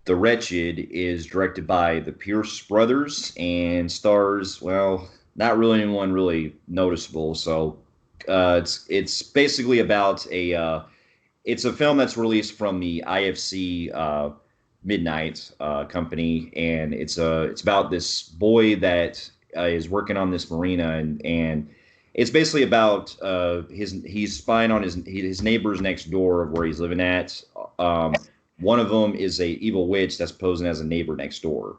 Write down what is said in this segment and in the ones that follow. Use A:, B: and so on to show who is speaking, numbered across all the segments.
A: The Wretched is directed by the Pierce brothers and stars, well, not really anyone really noticeable. So it's basically about it's a film that's released from the IFC Midnight company, and it's about this boy that is working on this marina, and it's basically about he's spying on his neighbors next door of where he's living at. One of them is a evil witch that's posing as a neighbor next door,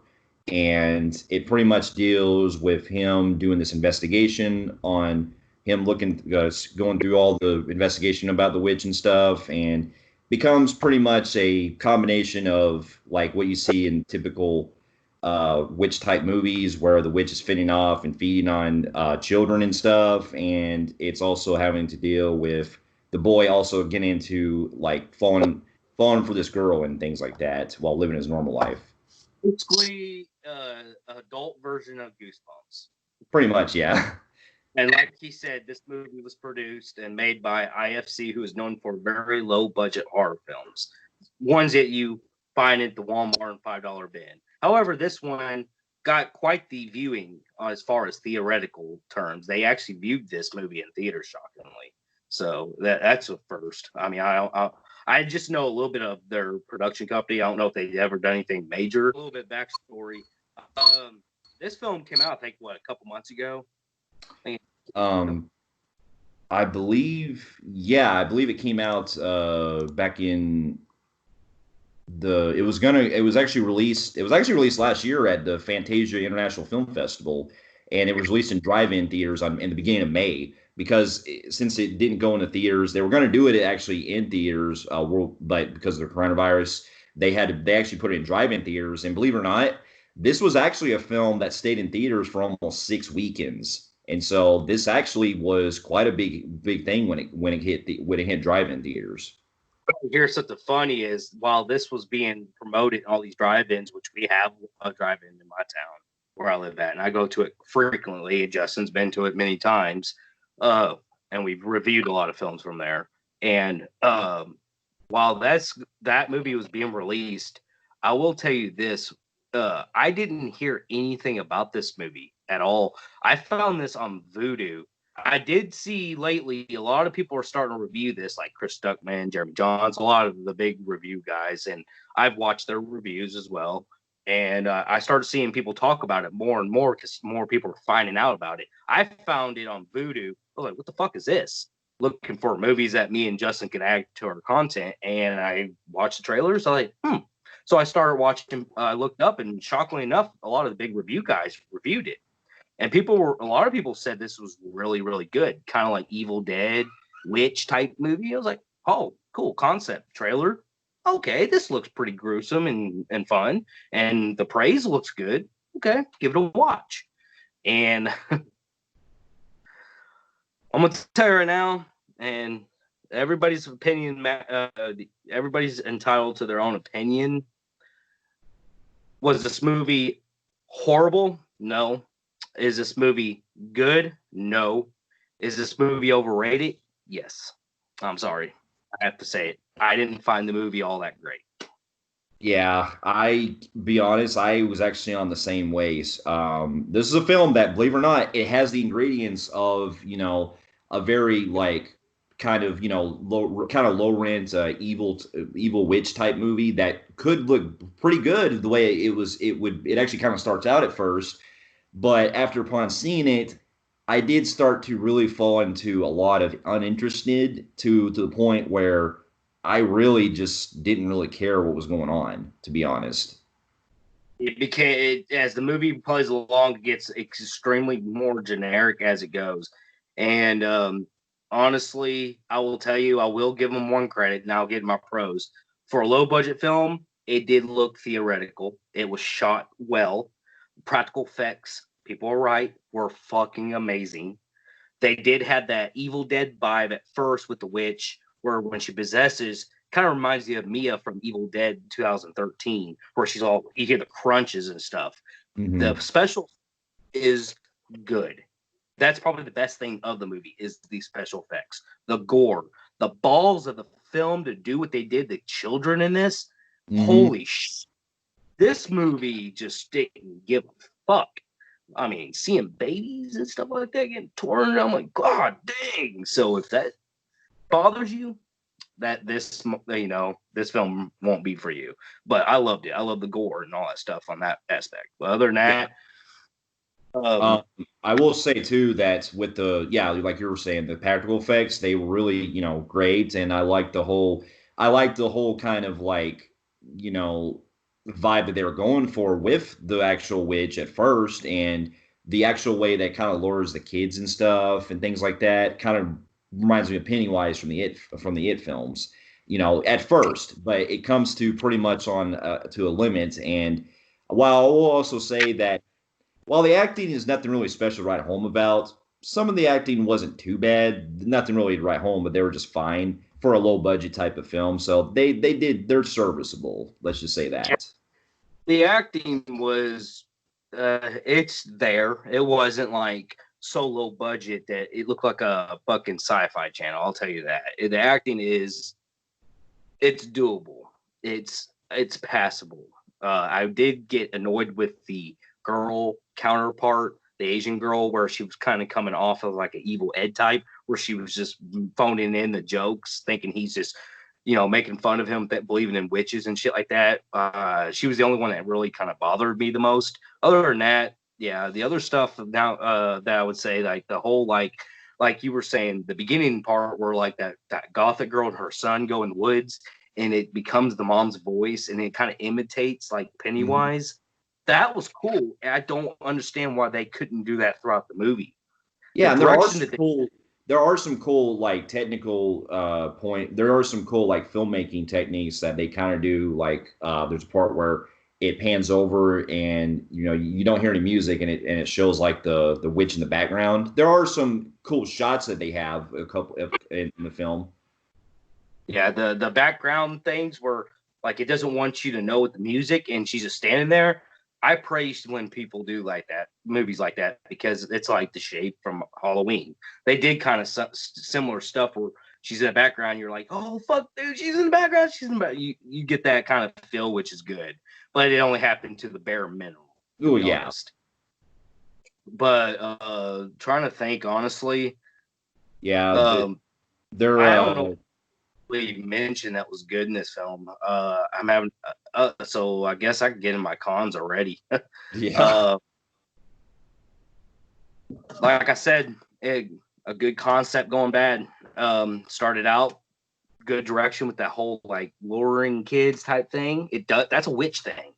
A: and it pretty much deals with him doing this investigation on him looking going through all the investigation about the witch and stuff, and becomes pretty much a combination of like what you see in typical witch type movies where the witch is fending off and feeding on children and stuff, and it's also having to deal with the boy also getting into like falling for this girl and things like that while living his normal life.
B: Basically, adult version of Goosebumps.
A: Pretty much, yeah.
B: And like he said, this movie was produced and made by IFC, who is known for very low budget horror films, ones that you find at the Walmart and $5 bin. However, this one got quite the viewing as far as theoretical terms. They actually viewed this movie in theaters, shockingly. So that's a first. I mean, I just know a little bit of their production company. I don't know if they've ever done anything major. A little bit backstory. This film came out, I think, a couple months ago.
A: Um, I believe, yeah, I believe it came out back in it was actually released last year at the Fantasia International Film Festival, and it was released in drive-in theaters in the beginning of May, because since it didn't go into theaters, they were going to do it actually in theaters, but because of the coronavirus, they actually put it in drive-in theaters. And believe it or not, this was actually a film that stayed in theaters for almost 6 weekends. And so this actually was quite a big thing when it hit drive-in theaters.
B: Here's something funny is while this was being promoted in all these drive-ins, which we have a drive-in in my town where I live at, and I go to it frequently. Justin's been to it many times, and we've reviewed a lot of films from there. And while that movie was being released, I will tell you this: I didn't hear anything about this movie at all. I found this on Vudu. I did see lately a lot of people are starting to review this, like Chris Stuckman, Jeremy Johns, a lot of the big review guys, and I've watched their reviews as well. And I started seeing people talk about it more and more because more people are finding out about it. I found it on Vudu. I was like, what the fuck is this? Looking for movies that me and Justin can add to our content, and I watched the trailers. I was like, So I started watching. I looked up, and shockingly enough, a lot of the big review guys reviewed it. And a lot of people said this was really, really good, kind of like Evil Dead, witch type movie. I was like, oh, cool concept trailer. Okay, this looks pretty gruesome and fun. And the praise looks good. Okay, give it a watch. And I'm going to tell you right now, and everybody's opinion, everybody's entitled to their own opinion. Was this movie horrible? No. Is this movie good? No. Is this movie overrated? Yes. I'm sorry. I have to say it. I didn't find the movie all that great.
A: Yeah, be honest, I was actually on the same ways. This is a film that, believe it or not, it has the ingredients of, a very like kind of, low rent evil witch type movie that could look pretty good the way it actually kind of starts out at first. But after upon seeing it, I did start to really fall into a lot of uninterested to the point where I really just didn't really care what was going on, to be honest.
B: As the movie plays along, it gets extremely more generic as it goes. And honestly, I will tell you, I will give them one credit, and I'll give my pros. For a low budget film, it did look theoretical. It was shot well. Practical effects, people are right, were fucking amazing. They did have that Evil Dead vibe at first with the witch, where when she possesses, kind of reminds you of Mia from Evil Dead 2013, where you hear the crunches and stuff. The
A: Mm-hmm.
B: special is good. That's probably the best thing of the movie is the special effects, the gore, the balls of the film to do what they did, the children in this.
A: Mm-hmm.
B: Holy shit. This movie just didn't give a fuck. I mean, seeing babies and stuff like that getting torn, I'm like, God dang. So if that bothers you, that this film won't be for you. But I loved it. I love the gore and all that stuff on that aspect. But other than
A: Yeah.
B: that,
A: Um, I will say too that with the yeah, like you were saying, the practical effects they were really great, and I like the whole kind of like you know vibe that they were going for with the actual witch at first, and the actual way that kind of lures the kids and stuff and things like that kind of reminds me of Pennywise from the It films, at first, but it comes to pretty much on to a limit. And while I will also say that while the acting is nothing really special to write home about, some of the acting wasn't too bad. Nothing really to write home, but they were just fine for a low budget type of film. So they're serviceable. Let's just say that.
B: the acting was it's there. It wasn't like so low budget that it looked like a fucking sci-fi channel. I'll tell you that. The acting is it's doable. It's passable. I did get annoyed with the girl counterpart, the Asian girl, where she was kind of coming off of like an evil Ed type, where she was just phoning in the jokes, thinking he's just, making fun of him, believing in witches and shit like that. She was the only one that really kind of bothered me the most. Other than that, yeah, the other stuff now that I would say, like the whole like you were saying, the beginning part where like that gothic girl and her son go in the woods and it becomes the mom's voice and it kind of imitates like
A: Mhm.
B: Pennywise. That was cool. And I don't understand why they couldn't do that throughout the movie. The
A: Yeah, and
B: direction that they
A: there are some cool like technical there are some cool like filmmaking techniques that they kind of do like there's a part where it pans over and you don't hear any music and it shows like the witch in the background. There are some cool shots that they have a couple in the film.
B: yeah, the background things where like it doesn't want you to know with the music and she's just standing there. I praise when people do like that, movies like that, because it's like the shape from Halloween. They did kind of similar stuff where she's in the background. You're like, oh fuck, dude, she's in the background. She's in the back. You get that kind of feel, which is good, but it only happened to the bare minimum, to
A: Oh
B: be
A: yeah,
B: honest. But trying to think honestly,
A: yeah.
B: um,
A: They're
B: I don't know we mentioned that was good in this film. I'm having so I guess I can get in my cons already.
A: yeah.
B: uh, like I said, a good concept going bad. Started out good direction with that whole like luring kids type thing. It does that's a witch thing.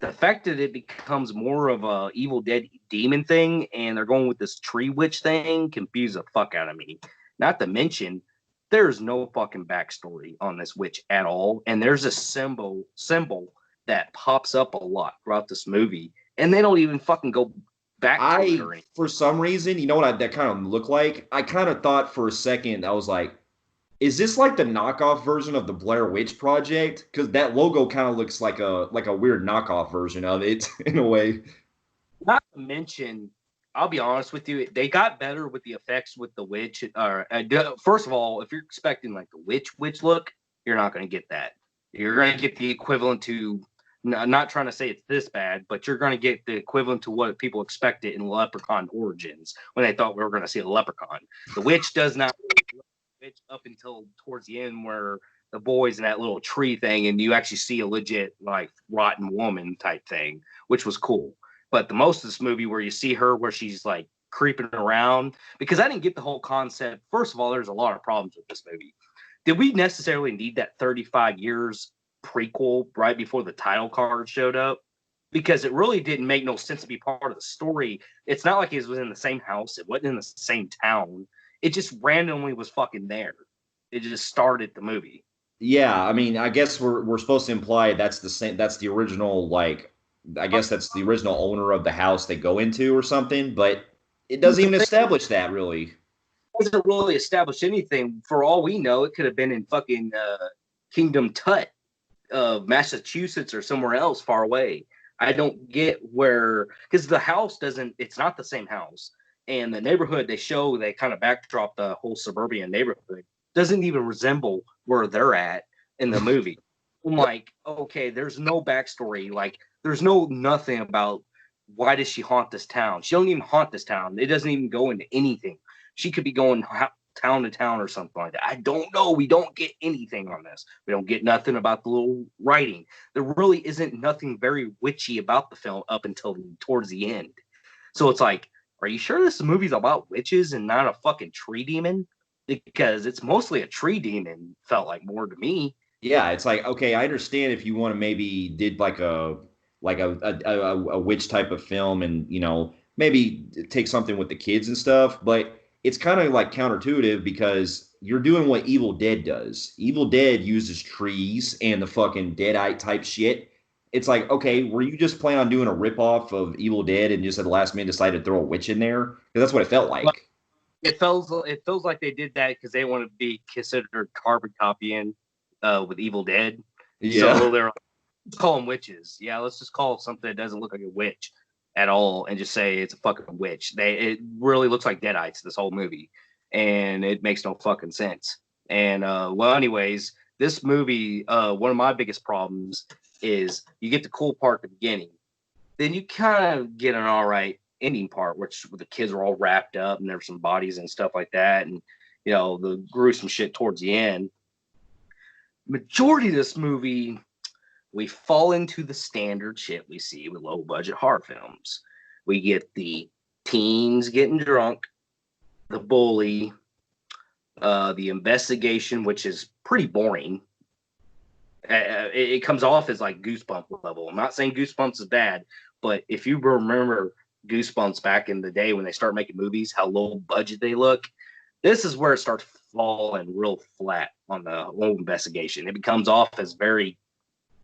B: The fact that it becomes more of a Evil Dead demon thing, and they're going with this tree witch thing, confused the fuck out of me. Not to mention, there's no fucking backstory on this witch at all, and there's a symbol that pops up a lot throughout this movie, and they don't even fucking go back to it
A: I
B: or anything.
A: for some reason, you know what that kind of looked like? I kind of thought for a second I was like, is this like the knockoff version of the Blair Witch Project? Because that logo kind of looks like a weird knockoff version of it in a way.
B: Not to mention, I'll be honest with you, they got better with the effects with the witch. First of all, if you're expecting like the witch look, you're not going to get that. You're going to get the equivalent to. Not trying to say it's this bad, but you're going to get the equivalent to what people expected in Leprechaun Origins when they thought we were going to see a leprechaun. The witch does not witch up until towards the end where the boy's in that little tree thing and you actually see a legit like rotten woman type thing, which was cool. But the most of this movie where you see her where she's like creeping around, because I didn't get the whole concept. First of all, there's a lot of problems with this movie. Did we necessarily need that 35 years prequel right before the title card showed up? Because it really didn't make no sense to be part of the story. It's not like it was in the same house. It wasn't in the same town. It just randomly was fucking there. It just started the movie.
A: Yeah, I mean, I guess we're supposed to imply that's the same. That's the original like. I guess that's the original owner of the house they go into or something, but it doesn't
B: The
A: even
B: thing
A: establish that really.
B: doesn't really establish anything. For all we know, it could have been in fucking Kingdom Tut, Massachusetts, or somewhere else far away. I don't get where because the house doesn't. It's not the same house, and the neighborhood they kind of backdrop the whole suburban neighborhood doesn't even resemble where they're at in the movie. I'm like, okay, there's no backstory. Like, there's nothing about why does she haunt this town. She don't even haunt this town. It doesn't even go into anything. She could be going town to town or something like that. I don't know. We don't get anything on this. We don't get nothing about the little writing. There really isn't nothing very witchy about the film up until towards the end. So it's like, are you sure this movie's about witches and not a fucking tree demon? Because it's mostly a tree demon, felt like more to me.
A: Yeah, it's like, okay, I understand if you want to maybe did like a witch type of film, and maybe take something with the kids and stuff, but it's kind of like counterintuitive because you're doing what Evil Dead does. Evil Dead uses trees and the fucking Deadite type shit. It's like, okay, were you just planning on doing a ripoff of Evil Dead and just at the last minute decided to throw a witch in there? Because that's what it felt like.
B: It feels like they did that because they want to be considered carbon copying with Evil Dead.
A: Yeah.
B: So they're like, let's call them witches. Yeah, let's just call something that doesn't look like a witch at all and just say it's a fucking witch. It really looks like Deadites, this whole movie, and it makes no fucking sense. And well, anyways, this movie, one of my biggest problems is you get the cool part at the beginning, then you kind of get an all right ending part, which the kids are all wrapped up and there's some bodies and stuff like that, and the gruesome shit towards the end. Majority of this movie, we fall into the standard shit we see with low budget horror films. We get the teens getting drunk, the bully, the investigation, which is pretty boring. It comes off as like Goosebumps level. I'm not saying Goosebumps is bad, but if you remember Goosebumps back in the day when they start making movies, how low budget they look, this is where it starts falling real flat on the whole investigation. It becomes off as very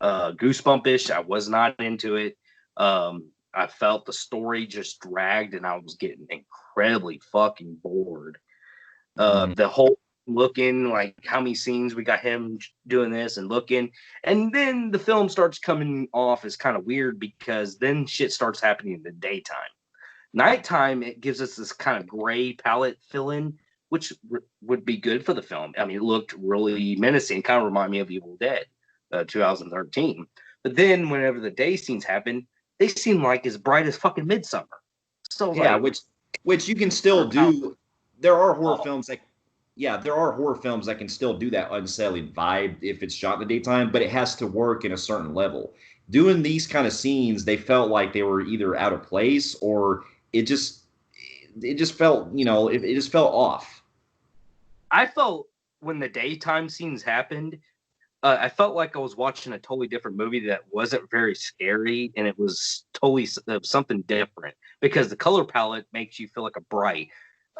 B: Goosebumpish. I was not into it. I felt the story just dragged, and I was getting incredibly fucking bored. The whole looking like how many scenes we got him doing this and looking, and then the film starts coming off as kind of weird because then shit starts happening in the daytime. Nighttime, it gives us this kind of gray palette fill in, which would be good for the film. I mean, it looked really menacing, kind of remind me of Evil Dead 2013. But then whenever the day scenes happen, they seem like as bright as fucking Midsummer. So
A: Yeah,
B: like,
A: which you can still do. There are horror films that yeah, there are horror films that can still do that unsettling vibe if it's shot in the daytime, but it has to work in a certain level. Doing these kind of scenes, they felt like they were either out of place or it just it just felt, it just felt off.
B: I felt when the daytime scenes happened, I felt like I was watching a totally different movie that wasn't very scary, and it was totally something different because the color palette makes you feel like a bright.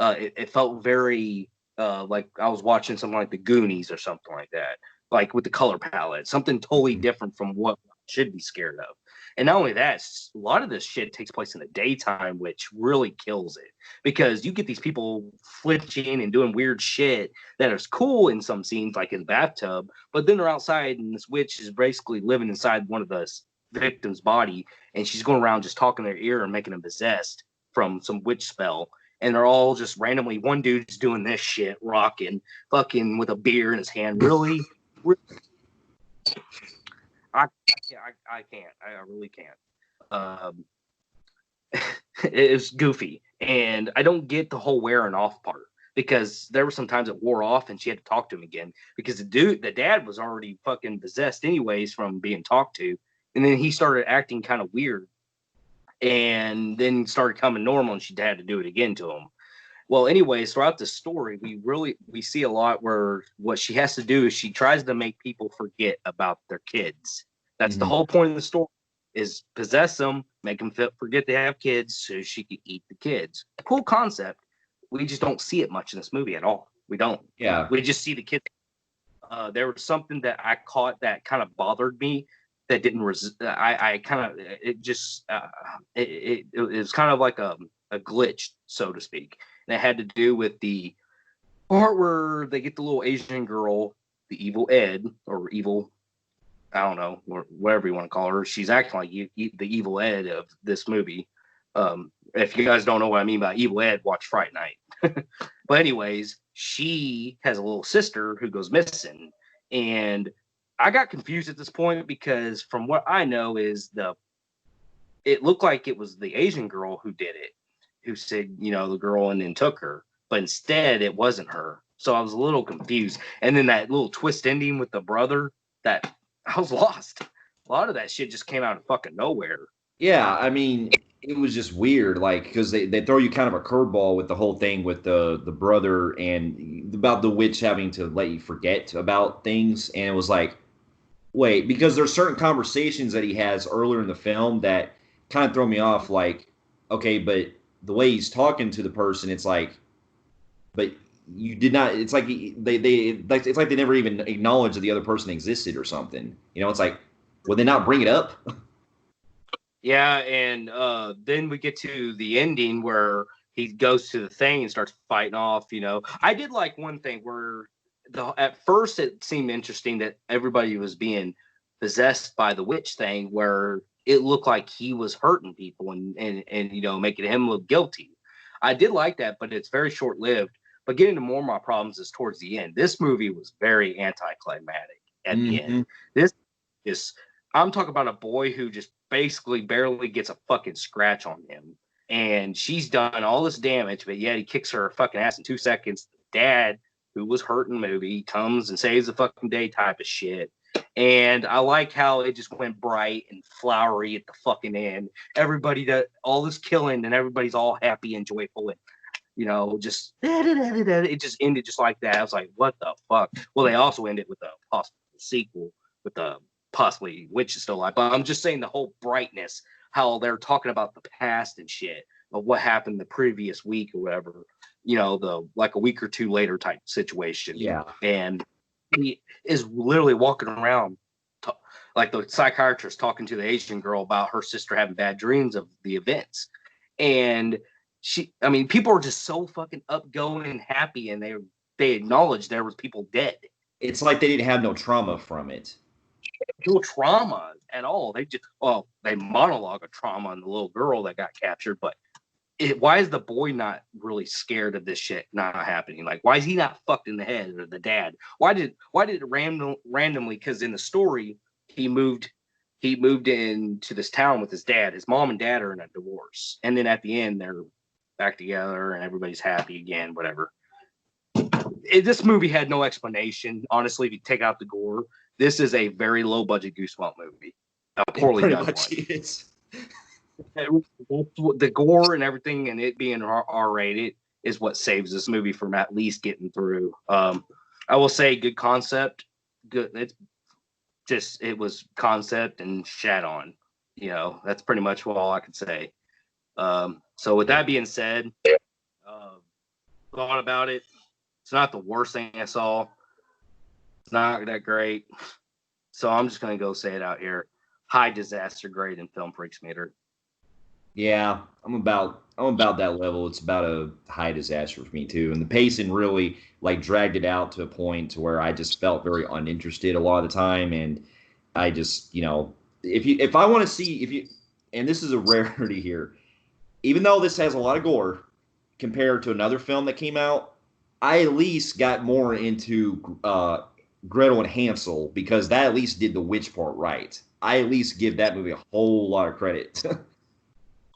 B: It felt very like I was watching something like The Goonies or something like that, like with the color palette, something totally different from what I should be scared of. And not only that, a lot of this shit takes place in the daytime, which really kills it because you get these people flinching and doing weird shit that is cool in some scenes, like in the bathtub, but then they're outside and this witch is basically living inside one of the victim's body, and she's going around just talking their ear and making them possessed from some witch spell. And they're all just randomly, one dude's doing this shit, rocking, fucking with a beer in his hand. Really? I can't. I really can't. Um, it's goofy, and I don't get the whole wearing off part because there were some times it wore off, and she had to talk to him again because the dad was already fucking possessed anyways from being talked to, and then he started acting kind of weird, and then started coming normal, and she had to do it again to him. Well, anyways, throughout the story, we see a lot where what she has to do is she tries to make people forget about their kids. That's the
A: Mm-hmm.
B: whole point of the story: is possess them, make them forget they have kids, so she can eat the kids. Cool concept. We just don't see it much in this movie at all. We don't.
A: Yeah.
B: We just see the kids. There was something that I caught that kind of bothered me. That didn't I kind of it just it was kind of like a glitch, so to speak. And it had to do with the part where they get the little Asian girl, the evil Ed or evil, I don't know, or whatever you want to call her. She's acting like the evil Ed of this movie. If you guys don't know what I mean by evil Ed, watch Fright Night. But anyways, she has a little sister who goes missing, and I got confused at this point because from what I know is it looked like it was the Asian girl who did it, who said, the girl and then took her, but instead it wasn't her. So I was a little confused. And then that little twist ending with the brother, that I was lost. A lot of that shit just came out of fucking nowhere.
A: Yeah, I mean, it was just weird, like because they throw you kind of a curveball with the whole thing with the brother and about the witch having to let you forget about things, and it was like, wait, because there's certain conversations that he has earlier in the film that kind of throw me off. Like, okay, but the way he's talking to the person, it's like, but you did not. It's like it's like they never even acknowledged that the other person existed or something. It's like, would they not bring it up?
B: Yeah, and then we get to the ending where he goes to the thing and starts fighting off. I did like one thing where at first it seemed interesting that everybody was being possessed by the witch thing, where it looked like he was hurting people and making him look guilty. I did like that, but it's very short lived. But getting to more of my problems is towards the end. This movie was very anticlimactic at the end. This is I'm talking about a boy who just basically barely gets a fucking scratch on him. And she's done all this damage, but yet he kicks her fucking ass in 2 seconds. Dad, who was hurt in the movie, comes and saves the fucking day type of shit. And I like how it just went bright and flowery at the fucking end. Everybody does all this killing and everybody's all happy and joyful and just it just ended just like that. I was like, what the fuck? Well, they also ended with a possible sequel with the possibly witch is still alive. But I'm just saying the whole brightness, how they're talking about the past and shit of what happened the previous week or whatever, the like a week or two later type situation.
A: Yeah.
B: And he is literally walking around like the psychiatrist talking to the Asian girl about her sister having bad dreams of the events. And people are just so fucking upgoing and happy, and they acknowledge there was people dead.
A: It's like they didn't have no trauma from it.
B: No trauma at all. They monologue a trauma on the little girl that got captured, but why is the boy not really scared of this shit not happening? Like, why is he not fucked in the head, or the dad? Why did it randomly? Because in the story, he moved into this town with his dad. His mom and dad are in a divorce, and then at the end they're back together and everybody's happy again. Whatever. This movie had no explanation. Honestly, if you take out the gore, this is a very low budget Goosebump movie. A poorly done one. Is. The gore and everything, and it being R-rated is what saves this movie from at least getting through. I will say, good concept. Good. It was concept and shat on. That's pretty much all I could say. So with that being said, thought about it. It's not the worst thing I saw. It's not that great. So I'm just going to go say it out here. High disaster grade in Film Phreeks meter.
A: Yeah, I'm about that level. It's about a high disaster for me too. And the pacing really dragged it out to a point to where I just felt very uninterested a lot of the time. And I just, if I want to see and this is a rarity here, even though this has a lot of gore compared to another film that came out, I at least got more into Gretel and Hansel because that at least did the witch part right. I at least give that movie a whole lot of credit.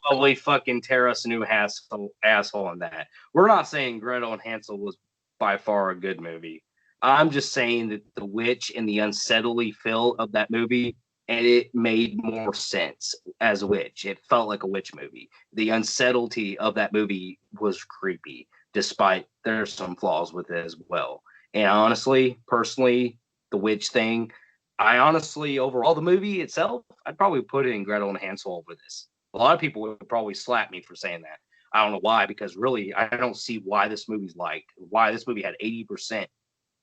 B: Probably fucking tear us a new asshole on that. We're not saying Gretel and Hansel was by far a good movie. I'm just saying that the witch and the unsettly feel of that movie, and it made more sense as a witch. It felt like a witch movie. The unsettlety of that movie was creepy, despite there's some flaws with it as well. And honestly, personally, the witch thing, overall, the movie itself, I'd probably put it in Gretel and Hansel over this. A lot of people would probably slap me for saying that. I don't know why, because really, I don't see why this movie's why this movie had 80%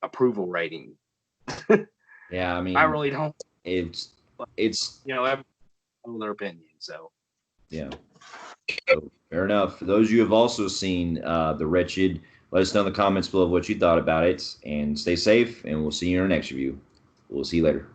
B: approval rating.
A: Yeah, I mean,
B: I really don't.
A: It's
B: everyone has their opinion. So
A: yeah, so, fair enough. For those of you who have also seen The Wretched, let us know in the comments below what you thought about it, and stay safe. And we'll see you in our next review. We'll see you later.